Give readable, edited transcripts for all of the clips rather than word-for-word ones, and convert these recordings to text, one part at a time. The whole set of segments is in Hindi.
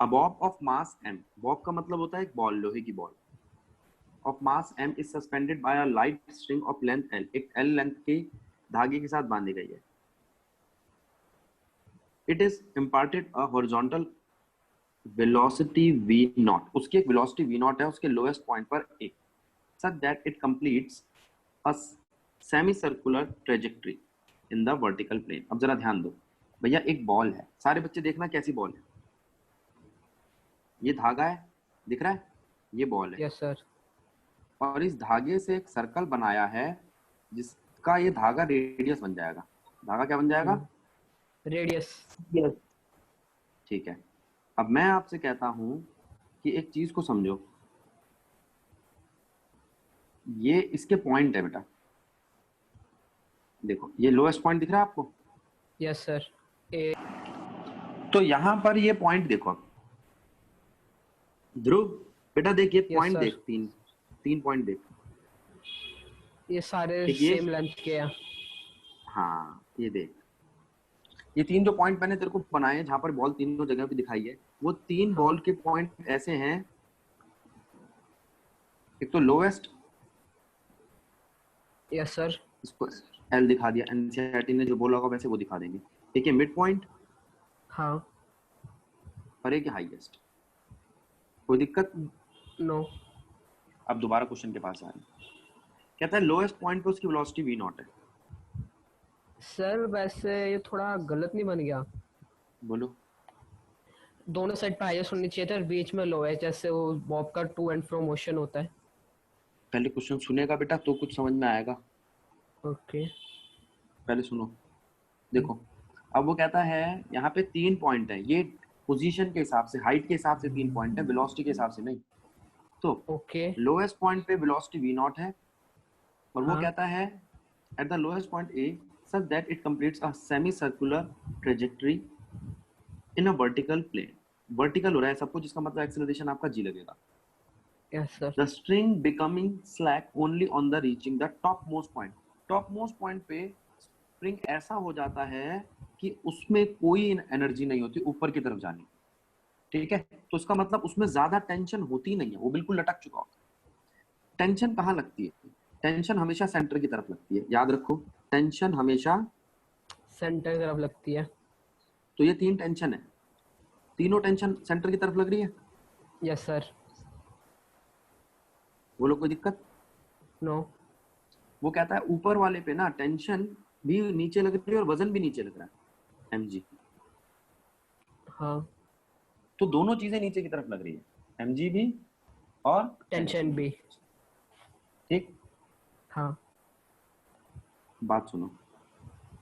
A bob of mass m, bob का मतलब होता है एक बॉल, लोहे की ball, of mass m is suspended by a light string of length l, एक l लेंथ के धागे के साथ बांधी गई है. It is imparted a horizontal velocity v naught, उसकी एक velocity v naught है उसके lowest point पर a, such that it completes a semicircular trajectory in the vertical plane. अब जरा ध्यान दो भैया, एक बॉल है, सारे बच्चे देखना कैसी बॉल है, ये धागा है दिख रहा है, ये बॉल है. Yes sir. और इस धागे से एक सर्कल बनाया है जिसका ये धागा रेडियस बन जाएगा. धागा क्या बन जाएगा? रेडियस. यस. ठीक है. अब मैं आपसे कहता हूं कि एक चीज को समझो, ये इसके पॉइंट है बेटा, देखो ये लोएस्ट पॉइंट दिख रहा है आपको? Yes sir. तो यहां पर ये पॉइंट देखो ध्रुव बेटा, देख ये पॉइंट देख, तीन पॉइंट देख, ये सारे सेम लेंथ के हैं. हाँ ये देख, ये तीन जो पॉइंट मैंने तेरे को बनाए हैं जहां पर बॉल तीनों जगह पे दिखाई है, वो तीन बॉल के पॉइंट ऐसे हैं, एक तो लोएस्ट. Yes sir. इसको एल दिखा दिया, एनसीईआरटी ने जो बोला होगा वैसे वो दिखा देंगे. एक है मिड पॉइंट, हाँ, और एक हाईएस्ट. कोई दिक्कत? नो. अब दोबारा क्वेश्चन के पास आ रहे हैं. कहता है लोएस्ट पॉइंट पे उसकी वेलोसिटी वी नॉट है. सर वैसे ये थोड़ा गलत नहीं बन गया? बोलो. दोनों साइड पे हाईएस्ट होनी चाहिए था और बीच में लो है, जैसे वो बॉब का टू एंड फ्रो मोशन होता है. पहले क्वेश्चन सुनेगा बेटा तो कुछ समझ में आएगा. ओके. पहले सुनो, देखो अब वो कहता है यहाँ पे तीन पॉइंट है, ये पोजीशन के हिसाब से, हाइट के हिसाब से तीन पॉइंट है, वेलोसिटी के हिसाब से नहीं. तो ओके. लोएस्ट पॉइंट पे वेलोसिटी v नॉट है, और वो हाँ. कहता है at the lowest point a such that it completes a semicircular trajectory in a vertical plane. Vertical हो रहा है सब कुछ, इसका मतलब एक्सेलरेशन आपका g लगेगा. Yes sir. The string becoming slack only on the reaching the topmost point. topmost point पे स्प्रिंग ऐसा हो जाता है कि उसमें कोई एनर्जी नहीं होती ऊपर की तरफ जाने. ठीक है, तो इसका मतलब उसमें ज्यादा टेंशन होती नहीं है, वो बिल्कुल लटक चुका होता है. टेंशन कहाँ लगती है? टेंशन हमेशा सेंटर की तरफ लगती है, याद रखो, टेंशन हमेशा सेंटर की तरफ लगती है. तो ये तीन टेंशन है, तीनों टेंशन सेंटर की तरफ लग रही है. Yes sir. बोलो कोई दिक्कत? नो. वो कहता है ऊपर वाले पे ना टेंशन भी नीचे लग रही है और वजन भी नीचे लग रहा है, mg. हाँ. तो दोनों चीजें नीचे की तरफ लग रही है, mg भी और टेंशन भी. ठीक. हाँ. बात सुनो,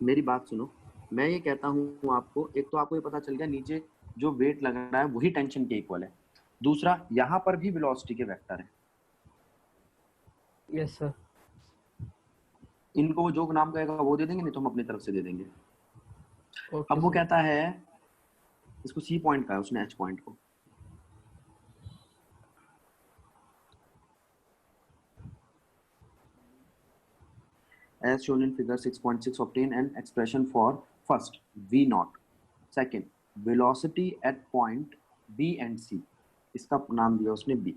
मेरी बात सुनो. मैं ये कहता हूँ आपको, एक तो आपको ये पता चल गया नीचे जो वेट लग रहा है वही टेंशन के इक्वल है. दूसरा, यहाँ पर भी वेलोसिटी के वेक्टर है. Yes sir. इनको वो जो नाम कहेगा वो दे देंगे, नहीं तो हम अपनी तरफ से दे देंगे. ओके. अब वो कहता है इसको सी पॉइंट का है उसने एच पॉइंट को. As shown in figure 6.6, obtain an expression for first v naught, second velocity at point b and c. इसका नाम दिया उसने b.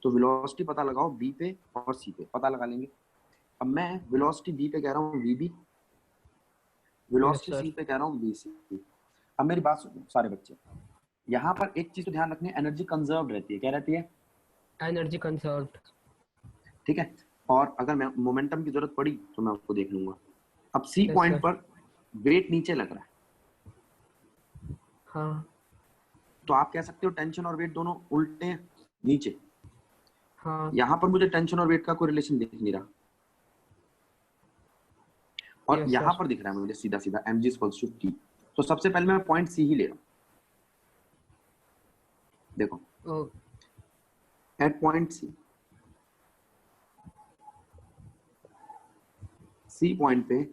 तो वेलोसिटी पता लगाओ b पे और c पे, पता लगा लेंगे. अब मैं वेलोसिटी b पे कह रहा हूँ vb, वेलोसिटी c पे कह रहा हूँ vc. अब मेरी बात सुनो सारे बच्चे, यहाँ पर एक चीज तो ध्यान रखनी है, एनर्जी कंजर्व रहती है. क्या रहती है? Energy conserved. ठीक है, और अगर मैं मोमेंटम की जरूरत पड़ी तो मैं उसको देख लूंगा. अब सी पॉइंट पर वेट नीचे लग रहा है. हाँ. तो आप कह सकते हो टेंशन और वेट दोनों उल्टे हैं नीचे. हाँ. यहाँ पर मुझे टेंशन और वेट का कोई रिलेशन दिख नहीं रहा, और Yes, यहाँ sir. पर दिख रहा है मुझे सीधा सीधा mg इक्वल्स टू t. तो सबसे पहले मैं पॉइंट सी ही ले रहा हूँ. देखो एट पॉइंट सी पॉइंट पे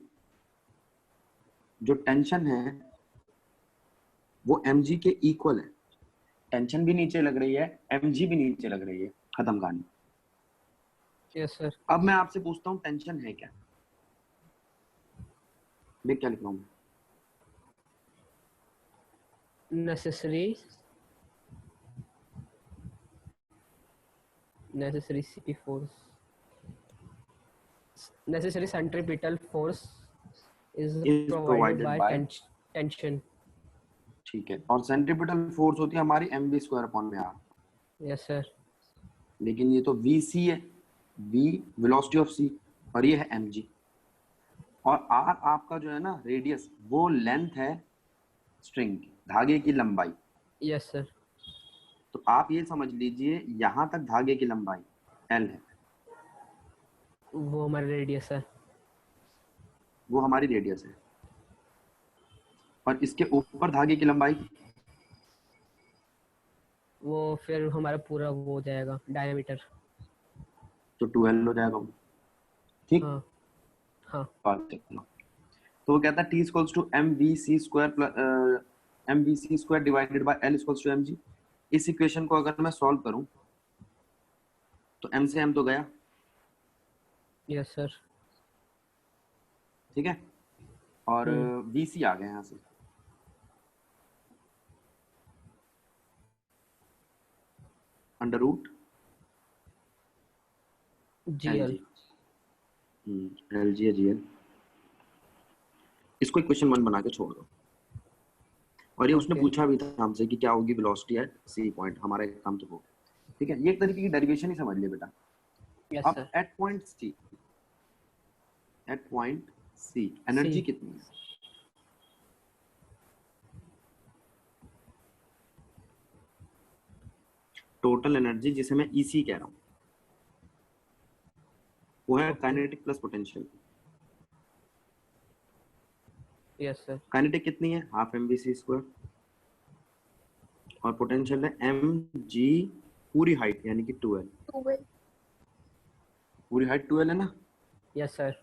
जो टेंशन है वो mg के इक्वल है. टेंशन भी नीचे लग रही है, mg भी नीचे लग रही है, खत्म कहानी. Yes sir. अब मैं आपसे पूछता हूँ टेंशन है क्या? मैं क्या लिख रहा हूँ? Necessary necessary CP force, necessary centripetal force is is provided provided by by, tension. ठीक है, और सेंट्रीपिटल फोर्स होती है हमारी mv स्क्वायर अपॉन में आर, Yes sir. लेकिन ये तो vc है, v वेलोसिटी ऑफ c, और ये है mg, और आर आपका जो है ना रेडियस, वो लेंथ है स्ट्रिंग की, धागे की लंबाई। Yes sir. तो आप ये समझ लीजिए यहां तक धागे की लंबाई l है, वो हमारा रेडियस है। वो हमारी रेडियस है, और इसके ऊपर धागे की लंबाई, वो फिर हमारा पूरा वो हो जाएगा डायमीटर। तो 2l हो जाएगा वो, ठीक। हाँ हाँ। बात देख लो। तो वो कहता है T equals to M we C square plus M we C square divided by L equals to M G. इस इक्वेशन को अगर मैं सॉल्व करूं तो एम से एम तो गया, यस सर। ठीक है, और वी सी आ गया यहाँ से, अंडर रूट जी एल एल। जी, एल जी जी एल। इसको इक्वेशन 1 बना के छोड़ दो, और ये उसने ओके। पूछा भी था हमसे कि क्या होगी वेलोसिटी एट सी पॉइंट, हमारा एक काम तो हो, ठीक है, ये एक तरीके की डेरिवेशन ही समझ लिया बेटा। यस अब sir. At point C, at point C C. Energy कितनी है? टोटल एनर्जी जिसे मैं ईसी कह रहा हूँ, वो है kinetic plus potential. Yes sir. Kinetic कितनी है? Half M B C square, और पोटेंशियल है एम जी पूरी हाइट यानी कि 2l, पूरी हाइट 2l है ना। Yes sir.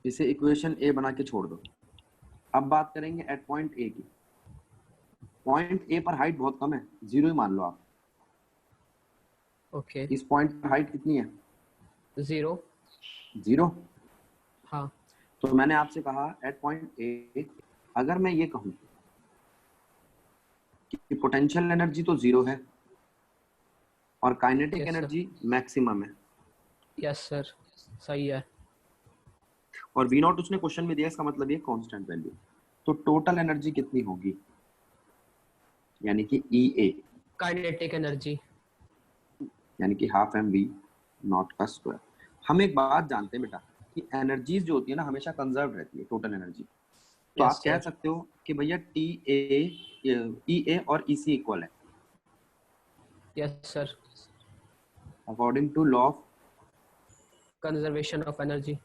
इसे इक्वेशन ए बना के छोड़ दो। अब बात करेंगे एट पॉइंट ए की। पॉइंट ए पर हाइट बहुत कम है, 0 ही मान लो आप। ओके। इस पॉइंट पर हाइट कितनी है? 0। 0। हाँ। तो मैंने आपसे कहा एट पॉइंट ए, अगर मैं ये कहूं कि पोटेंशियल एनर्जी तो 0 है और kinetic yes sir. Energy maximum है, यस सर। सही है। और वी नॉट उसने क्वेश्चन में दिया, इसका मतलब ये कांस्टेंट वैल्यू। तो टोटल एनर्जी कितनी होगी? यानी कि ई ए, काइनेटिक एनर्जी। यानी कि हाफ एम वी नॉट का स्क्वायर। हम एक बात जानते हैं बेटा कि एनर्जीज जो होती है ना हमेशा कंजर्व रहती है, टोटल एनर्जी। तो यस आप कह सर। सकते हो कि भैया टी ए, ई ए और ई सी इक्वल है yes sir. According to law of conservation of energy.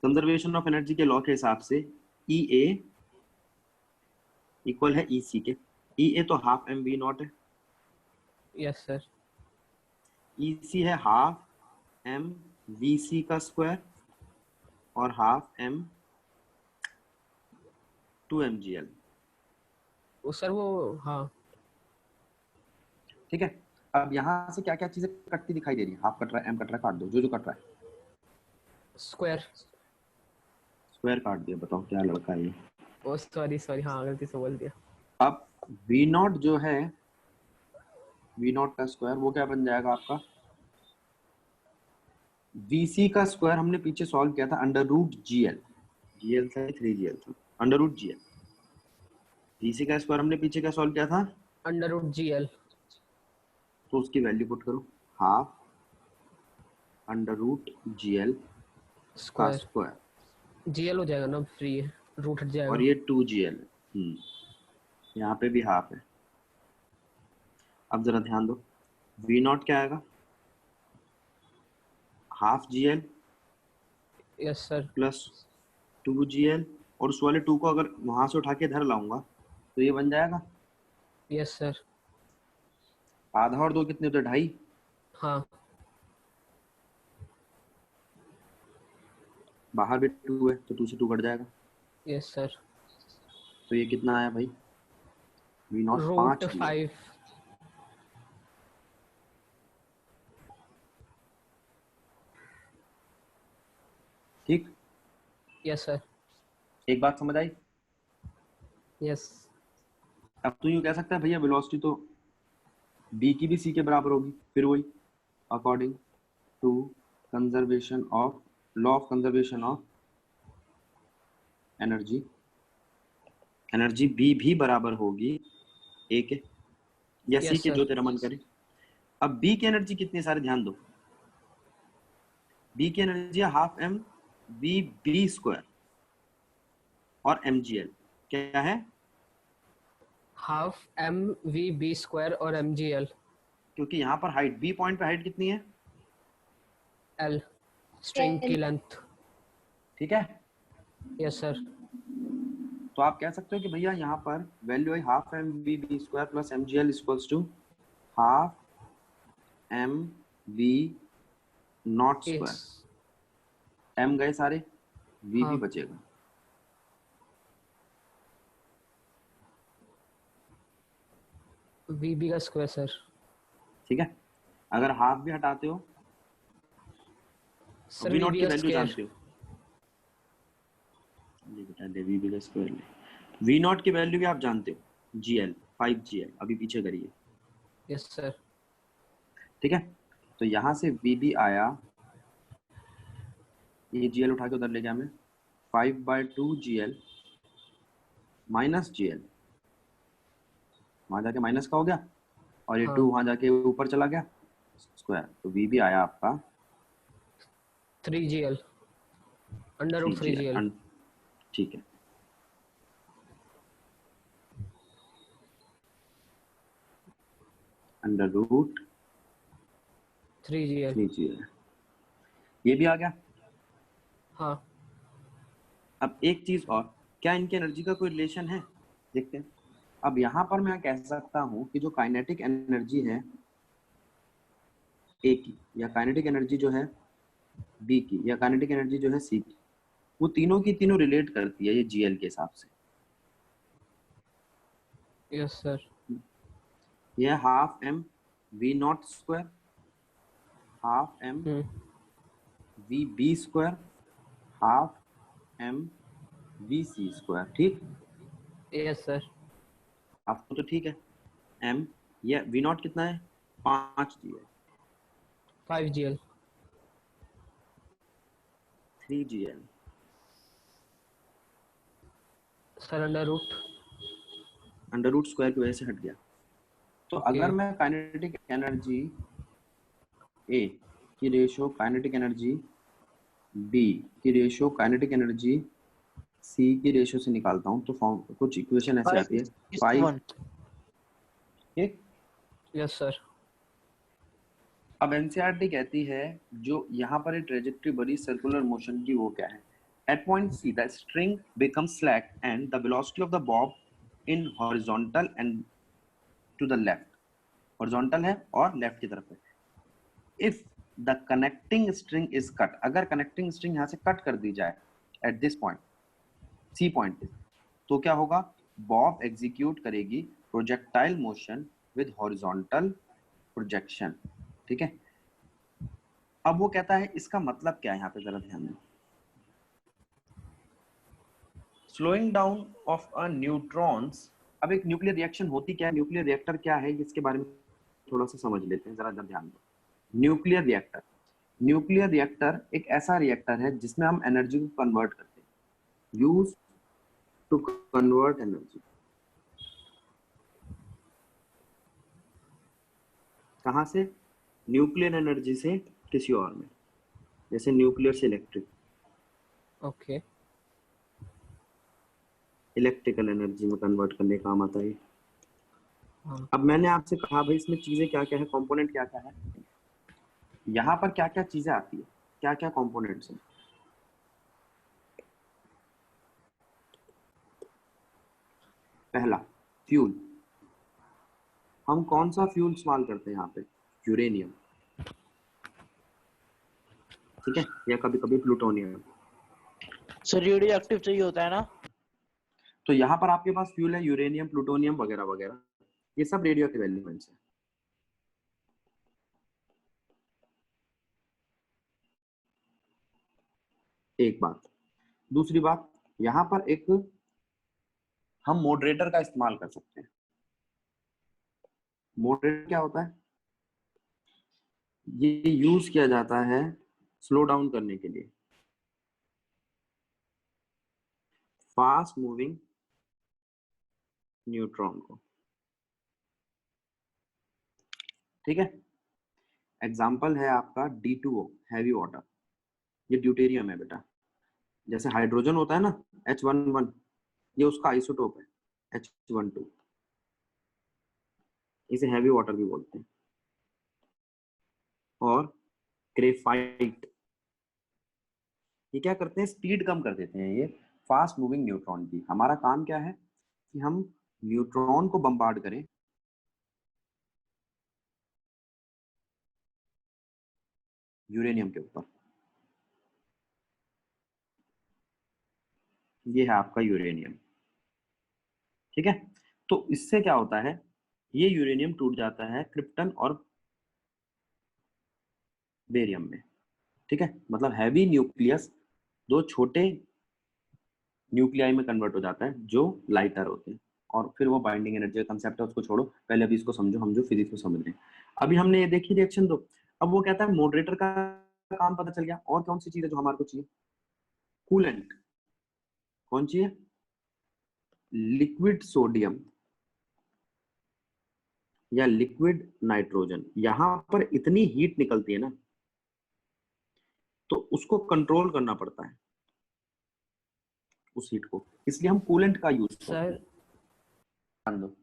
Conservation of energy के लॉ के हिसाब से ई ए इक्वल है ई सी के। ई ए तो हाफ एम वी नॉट है, यस सर। ई सी है हाफ एम वी सी का स्क्वायर और हाफ एम 2mgl, वो सर वो हाँ। ठीक है। अब यहाँ से क्या क्या चीजें कटती दिखाई दे रही है? हाफ कट रहा है, एम कट रहा है, काट दो जो जो कट रहा है। स्क्वायर। स्क्वायर काट दिया, बताओ क्या लड़का है ये। ओ सॉरी सॉरी, हाँ गलती से बोल दिया। अब वी नॉट जो है, वी नॉट का स्क्वायर वो क्या बन जाएगा आपका? वीसी का स्क्वायर हमने पीछे सॉल्व किया था अंडर रूट जीएल, जीएल था 3gl था, अंडर रूट जीएल। वीसी का स्क्वायर हमने पीछे क्या सॉल्व किया था? अंडर रूट जी एल। तो उसकी वैल्यू पुट करो, हाफ अंडर रूट जीएल का स्क्वायर। स्क्वायर, जी एल हो जाएगा ना, फ्री है, रूट हट और जाएगा। ये 2gl है, यहाँ पे भी हाफ है। अब जरा ध्यान दो, वी नॉट क्या आएगा? Half GL yes sir. Plus 2gl, और उस वाले 2 को अगर वहां से उठा के इधर लाऊंगा तो ये बन जाएगा यस सर। आधा, और 2 कितने होते? 2.5। हाँ। बाहर भी 2 है तो 2 से 2 कट जाएगा, यस सर। तो ये कितना आया भाई? V naught root 5gl, 5। ठीक, यस सर। एक बात समझ आई? यस। अब तो यूं कह सकता है भैया वेलोसिटी तो b की भी c के बराबर होगी, फिर वही according to conservation of law of conservation of energy, energy b भी बराबर होगी a के या c यस के, जो सर। तेरा मन करे। अब b की एनर्जी कितनी सारे, ध्यान दो, b की एनर्जी है half m v b square और mgl क्या है? Half M we B square और एम जी एल। क्योंकि यहाँ पर हाइट b पॉइंट पे हाइट कितनी है? एल, स्ट्रिंग की लेंथ। ठीक है, यस सर। तो आप कह सकते हो कि भैया यहाँ पर वैल्यू है half M we B square plus M G L equals to half M we naught yes. Square, M गए सारे, वी भी हाँ, बचेगा। वी बी का स्क्वायर सर। ठीक है, अगर हाफ भी हटाते हो तो sir V V naught B की का वैल्यू स्क्वायर। जानते हो, ये बता दे, वी बी का स्क्वायर ले, वी नॉट की वैल्यू भी आप जानते हो, जी एल 5 GL, अभी पीछे करिए। Yes sir. ठीक है, तो यहाँ से वी बी आया, ये जी एल उठा के उधर ले गया मैं, 5/2 GL माइनस GL, वहां जाके माइनस का हो गया और ये हाँ, 2 वहां जाके ऊपर चला गया स्क्वायर, तो वी भी आया आपका 3 GL, अंडर थ्री रूट जी 3 GL। एल ठीक है, अंडर रूट 3 GL। 3 GL, ये भी आ गया। हाँ। अब एक चीज और, क्या इनकी एनर्जी का कोई रिलेशन है, देखते हैं। अब यहाँ पर मैं कह सकता हूँ कि जो काइनेटिक एनर्जी है ए की, या काइनेटिक एनर्जी जो है बी की, या काइनेटिक एनर्जी जो है सी की, वो तीनों की तीनों रिलेट करती है ये जीएल के हिसाब से। Yes sir. ये half M we nought square, half M we B square, half M we C square. ठीक, यस सर। आपको तो ठीक है। एम, ये वी नॉट कितना है, 5 GL, 5 GL। 3 GL, sir under root. Under root square की वजह से हट गया। तो ओके। अगर मैं काइनेटिक एनर्जी ए की रेशियो काइनेटिक एनर्जी बी की रेशियो काइनेटिक एनर्जी सी की रेशियो से निकालता हूँ तो फॉर्म कुछ इक्वेशन ऐसे आती है, 5। ठीक, यस सर। अब एनसीईआरटी कहती है जो यहाँ पर एक ट्रेजेक्टरी बड़ी सर्कुलर मोशन की, वो क्या है? At point C the string becomes slack and the velocity of the bob in horizontal and to the left, horizontal है और लेफ्ट की तरफ है। If the connecting string is cut, अगर कनेक्टिंग स्ट्रिंग यहाँ से कट कर दी जाए at this point, C point पे, तो क्या होगा? बॉब एग्जीक्यूट करेगी projectile motion with horizontal projection. ठीक है, अब वो कहता है इसका मतलब क्या है, यहाँ पे जरा ध्यान दो। Slowing down of a neutrons, अब एक न्यूक्लियर रिएक्शन होती क्या है, न्यूक्लियर रिएक्टर क्या है, इसके बारे में थोड़ा सा समझ लेते हैं, जरा ध्यान दो। न्यूक्लियर रिएक्टर, न्यूक्लियर रिएक्टर एक ऐसा रिएक्टर है जिसमें हम एनर्जी को कन्वर्ट करते हैं, यूज टू कन्वर्ट एनर्जी। कहाँ से? न्यूक्लियर एनर्जी से किसी और में, जैसे न्यूक्लियर से इलेक्ट्रिक, ओके। इलेक्ट्रिकल एनर्जी में कन्वर्ट करने का काम आता है। हाँ। अब मैंने आपसे कहा भाई इसमें चीजें क्या क्या है, कंपोनेंट क्या क्या है, यहाँ पर क्या क्या चीजें आती है, क्या क्या कंपोनेंट्स हैं। पहला, फ्यूल। हम कौन सा फ्यूल इस्तेमाल करते हैं यहाँ पे? यूरेनियम। ठीक है, या कभी कभी प्लूटोनियम। सर रेडियो एक्टिव चाहिए होता है ना? तो यहाँ पर आपके पास फ्यूल है यूरेनियम, प्लूटोनियम वगैरह वगैरह, ये सब रेडियो एक्टिव एलिमेंट्स है। एक बात। दूसरी बात, यहाँ पर एक हम मॉडरेटर का इस्तेमाल कर सकते हैं। मॉडरेटर क्या होता है? ये यूज किया जाता है स्लो डाउन करने के लिए फास्ट मूविंग न्यूट्रॉन को। ठीक है, एग्जाम्पल है आपका D2O, हैवी वाटर। ये ड्यूटेरियम है बेटा। जैसे हाइड्रोजन होता है ना, H11, ये उसका आइसोटोप है H12। इसे हैवी वाटर भी बोलते हैं। और ग्रेफाइट, ये क्या करते हैं? स्पीड कम कर देते हैं ये फास्ट मूविंग न्यूट्रॉन की। हमारा काम क्या है कि हम न्यूट्रॉन को बम्बार्ड करें यूरेनियम के ऊपर। ये है आपका यूरेनियम। ठीक है, तो इससे क्या होता है, ये यूरेनियम टूट जाता है क्रिप्टन और बेरियम में। ठीक है, मतलब हैवी न्यूक्लियस दो छोटे न्यूक्लियाई में कन्वर्ट हो जाता है जो लाइटर होते हैं। और फिर वो बाइंडिंग एनर्जी का कंसेप्ट है, उसको छोड़ो, पहले अभी इसको समझो, हम जो फिजिक्स में समझ रहे हैं। अभी हमने ये देखी रिएक्शन दो। अब वो कहता है मॉडरेटर का काम पता चल गया, और कौन सी चीज है जो हमारे को चाहिए? कूलेंट। कौन चाहिए? लिक्विड सोडियम या लिक्विड नाइट्रोजन। यहां पर इतनी हीट निकलती है ना, तो उसको कंट्रोल करना पड़ता है उस हीट को, इसलिए हम कूलेंट का यूज करते सर हैं।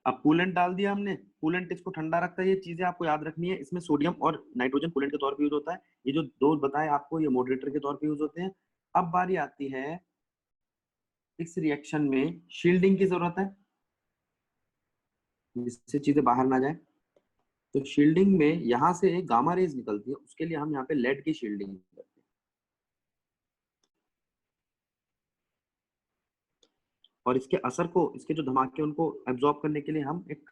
अब कूलेंट डाल दिया हमने, कूलेंट इसको ठंडा रखता है। ये चीजें आपको याद रखनी है। इसमें सोडियम और नाइट्रोजन कूलेंट के तौर पे यूज होता है। ये जो दो बताए आपको, ये मॉडरेटर के तौर पे यूज होते हैं। अब बारी आती है इस रिएक्शन में शील्डिंग की जरूरत है, जिससे चीजें बाहर ना जाए। तो शील्डिंग में यहां से एक गामा रेज निकलती है, उसके लिए हम यहाँ पे लेड की शील्डिंग करते हैं। और इसके असर को, इसके जो धमाके, उनको एब्जॉर्ब करने के लिए हम एक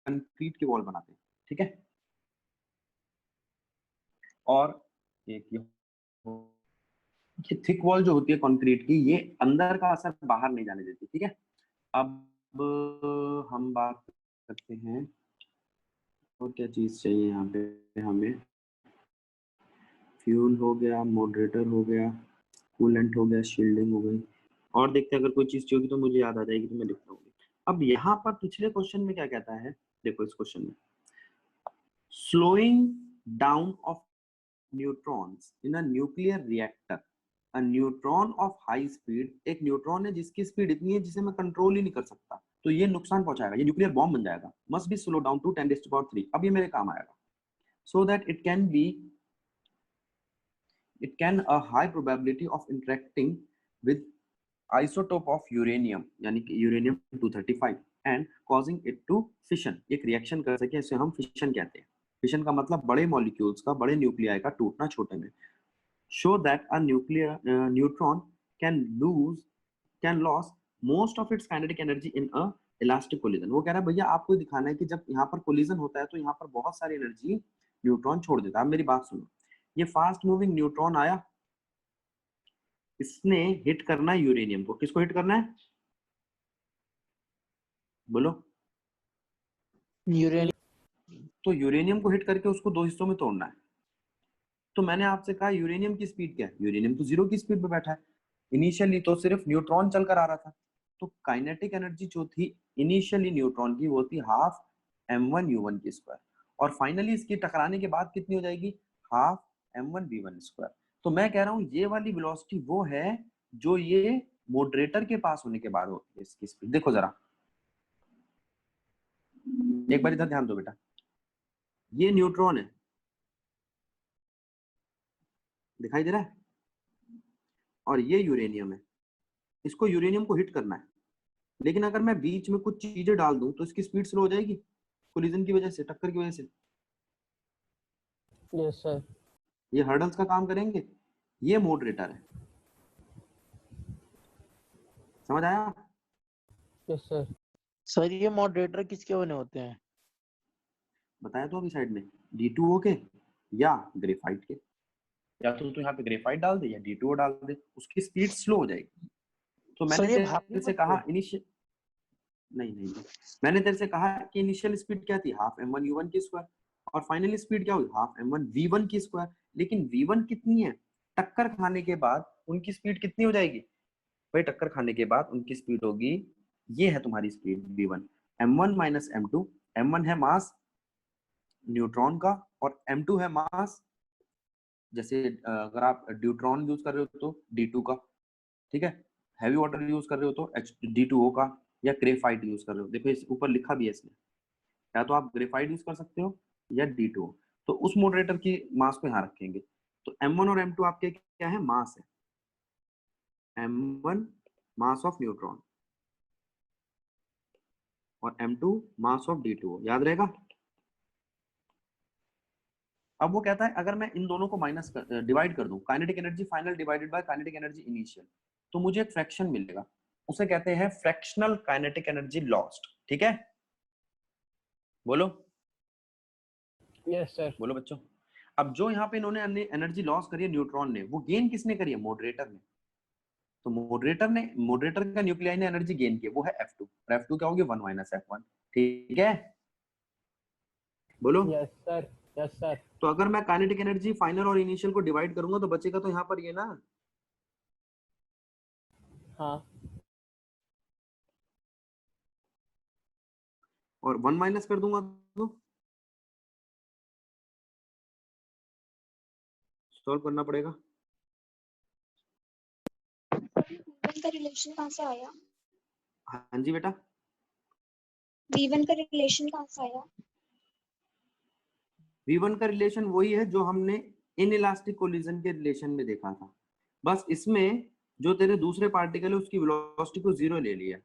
कंक्रीट की वॉल बनाते हैं। ठीक है, और एक ये थिक वॉल जो होती है कंक्रीट की, ये अंदर का असर बाहर नहीं जाने देती। ठीक है, अब हम बात करते हैं और क्या चीज चाहिए यहाँ पे हमें। फ्यूल हो गया, मॉडरेटर हो गया, कूलेंट हो गया, शील्डिंग हो गई। और देखते हैं, अगर कोई चीज चाहिए तो मुझे याद आ जाएगी तो मैं लिखता हूँ। अब यहाँ पर पिछले क्वेश्चन में क्या कहता है, देखो इस क्वेश्चन में, slowing down of neutrons in a nuclear reactor. A neutron of high speed, एक न्यूट्रॉन है जिसकी स्पीड इतनी है जिसे मैं कंट्रोल ही नहीं कर सकता, तो ये नुकसान पहुंचाएगा, ये न्यूक्लियर बॉम्ब बन जाएगा। Must be slow down to 10⁻³ अब ये मेरे काम आएगा। So that it can a high probability of interacting with isotope of uranium, यानी कि uranium 235, and causing it to fission, एक रिएक्शन कर सके, इसे हम फिशन कहते हैं। फिशन का मतलब बड़े मॉलिक्यूल्स का, बड़े न्यूक्लियाई का टूटना छोटे में। show that a nuclear neutron can lose most of its kinetic energy in a elastic collision। वो कह रहा है भैया आपको दिखाना है कि जब यहाँ पर कोलिजन होता है तो यहाँ पर बहुत सारी एनर्जी न्यूट्रॉन छोड़ देता है। अब मेरी बात सुनो, ये फास्ट मूविंग न्यूट्रॉन आया, इसने हिट करना है यूरेनियम को। किसको हिट करना है बोलो? यूरेनियम। तो यूरेनियम को हिट करके उसको दो हिस्सों में तोड़ना है। तो मैंने आपसे कहा यूरेनियम की स्पीड क्या है? यूरेनियम तो 0 की स्पीड पे बैठा है। इनिशियली तो सिर्फ न्यूट्रॉन चलकर आ रहा था, तो काइनेटिक एनर्जी जो थी इनिशियली न्यूट्रॉन की, वो थी हाफ m1u1 की स्क्वायर। और फाइनली इसकी टकराने के बाद कितनी हो जाएगी? Half m1v1 square. तो मैं कह रहा हूं ये वाली वेलोसिटी वो है जो ये मॉडरेटर के पास होने के बाद होती है इसकी स्पीड। देखो जरा, एक बार इधर ध्यान दो बेटा, ये न्यूट्रॉन है, दिखाई दे रहा है, और ये यूरेनियम है। इसको यूरेनियम को हिट करना है, लेकिन अगर मैं बीच में कुछ चीजें डाल दूं तो इसकी स्पीड स्लो हो जाएगी, कोलिजन की वजह से, टक्कर की वजह से। Yes sir. ये हर्डल्स का काम करेंगे। ये मॉडरेटर है, समझ आया? Yes sir. सर ये मॉडरेटर किसके बने होते हैं? बताया तो अभी साइड में, D2O के या ग्रेफाइट के, या तो तू यहाँ पे ग्रेफाइट डाल दे या D2O डाल दे, उसकी स्पीड स्लो हो जाएगी। तो मैंने सर ये तेरे से कहा इनिशियल, नहीं, मैंने तेरे से कहा कि इनिशियल स्पीड क्या थी, हाफ m1 u1 की स्क्वायर, और फाइनल स्पीड क्या हुई, हाफ m1 v1 की स्क्वायर। लेकिन v1 कितनी है, टक्कर खाने के बाद उनकी स्पीड कितनी हो जाएगी भाई, टक्कर खाने के बाद उनकी स्पीड होगी, ये है तुम्हारी speed v1, m1 minus m2। m1 है मास न्यूट्रॉन का और m2 है मास, जैसे अगर आप ड्यूट्रॉन यूज कर रहे हो तो D2 का, ठीक है, हैवी वाटर यूज कर रहे हो तो D2O का, या ग्रेफाइट यूज कर रहे हो, देखो इस ऊपर लिखा भी है इसने, या तो आप ग्रेफाइट यूज कर सकते हो या D2O। तो उस मॉडरेटर की मास को यहाँ रखेंगे। तो m1 और m2 आपके क्या है, मास है, m1 मास ऑफ न्यूट्रॉन और m2 मास ऑफ D2O, याद रहेगा। अब वो कहता है अगर मैं इन दोनों को माइनस डिवाइड कर दूं, kinetic energy final divided by kinetic energy initial, तो मुझे एक फ्रैक्शन मिलेगा, उसे कहते हैं फ्रैक्शनल काइनेटिक एनर्जी लॉस्ट। ठीक है, बोलो यस सर। बोलो बच्चों। अब जो यहाँ पे इन्होंने एनर्जी लॉस करी है न्यूट्रॉन ने, वो गेन किसने करी है, मॉडरेटर ने। तो मॉडरेटर का न्यूक्लियाई ने एनर्जी गेन की, वो है F2, और F2 क्या होगी, 1 माइनस F1। ठीक है, बोलो। Yes sir, yes sir. तो अगर मैं काइनेटिक एनर्जी फाइनल और इनिशियल को डिवाइड करूंगा तो बचेगा तो यहाँ पर ये ना, हाँ, और 1 माइनस कर दूंगा तो सॉल्व करना पड़ेगा। V1 का रिलेशन कहाँ से आया? हाँ जी बेटा, V1 का रिलेशन कहाँ से आया? V1 का रिलेशन वही है जो हमने इनइलास्टिक कोलिजन के रिलेशन में देखा था, बस इसमें जो तेरे दूसरे पार्टिकल है उसकी वेलोसिटी को 0 ले लिया,